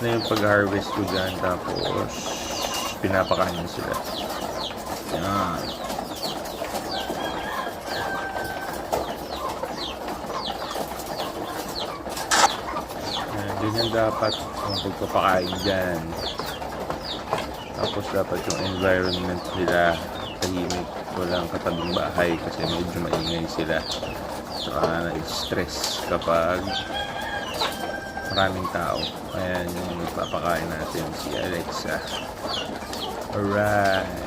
na yung pag-harvest ko dyan. Tapos, pinapakain sila. Yan. Ganyan dapat ang pagpapakain dyan. Tapos dapat yung environment nila tahimik, walang katabing bahay kasi medyo maingay sila. So na-stress kapag maraming tao. Ayan yung magpapakain natin, si Alexa. Alright.